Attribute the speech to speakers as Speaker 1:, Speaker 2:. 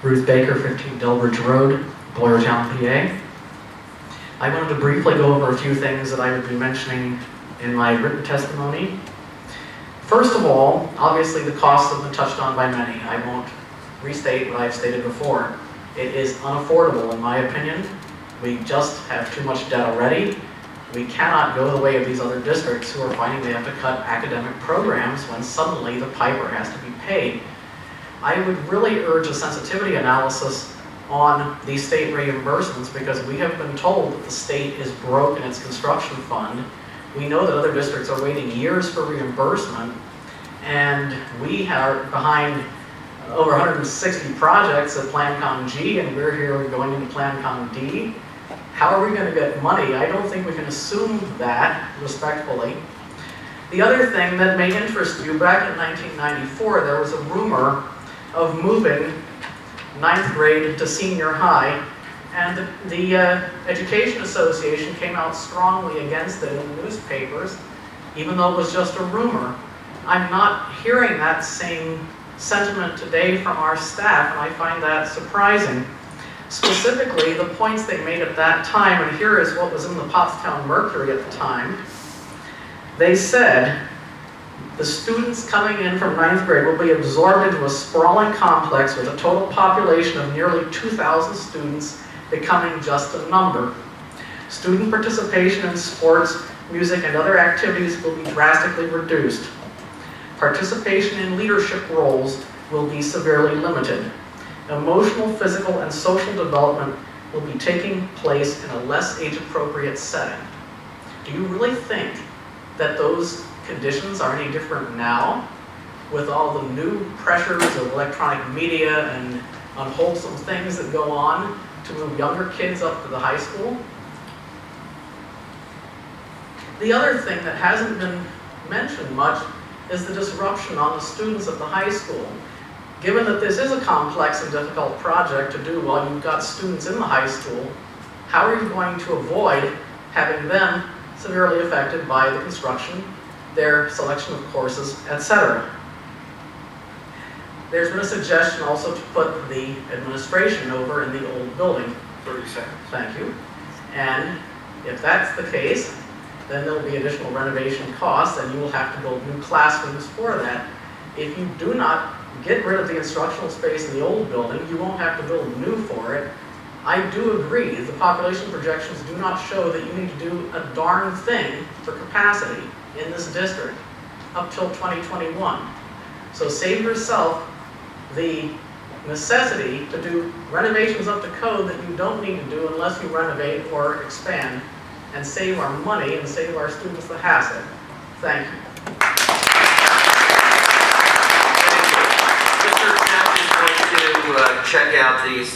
Speaker 1: Ruth Baker, 15 Delbridge Road, Boyertown, PA. I wanted to briefly go over a few things that I would be mentioning in my written testimony. First of all, obviously the costs have been touched on by many. I won't restate what I've stated before. It is unaffordable in my opinion. We just have too much debt already. We cannot go the way of these other districts who are finding they have to cut academic programs when suddenly the piper has to be paid. I would really urge a sensitivity analysis on these state reimbursements because we have been told that the state is broke in its construction fund. We know that other districts are waiting years for reimbursement, and we are behind over 160 projects at PlanCom G, and we're here going into PlanCom D. How are we going to get money? I don't think we can assume that, respectfully. The other thing that may interest you, back in 1994, there was a rumor of moving 9th grade to senior high, and the Education Association came out strongly against it in the newspapers, even though it was just a rumor. I'm not hearing that same sentiment today from our staff, and I find that surprising. Specifically, the points they made at that time, and here is what was in the Pottstown Mercury at the time. They said, the students coming in from 9th grade will be absorbed into a sprawling complex with a total population of nearly 2,000 students, becoming just a number. Student participation in sports, music, and other activities will be drastically reduced. Participation in leadership roles will be severely limited. Emotional, physical, and social development will be taking place in a less age-appropriate setting. Do you really think that those conditions are any different now, with all the new pressures of electronic media and unwholesome things that go on to move younger kids up to the high school? The other thing that hasn't been mentioned much is the disruption on the students at the high school. Given that this is a complex and difficult project to do while you've got students in the high school, how are you going to avoid having them severely affected by the construction, their selection of courses, etc.? There's been a suggestion also to put the administration over in the old building.
Speaker 2: 30 seconds.
Speaker 1: Thank you. And if that's the case, then there will be additional renovation costs, and you will have to build new classrooms for that. If you do not get rid of the instructional space in the old building, you won't have to build new for it. I do agree, the population projections do not show that you need to do a darn thing for capacity in this district up till 2021. So save yourself the necessity to do renovations up to code that you don't need to do unless you renovate or expand, and save our money and save our students the hassle. Thank you.
Speaker 2: Mr. Knapp is going to check out these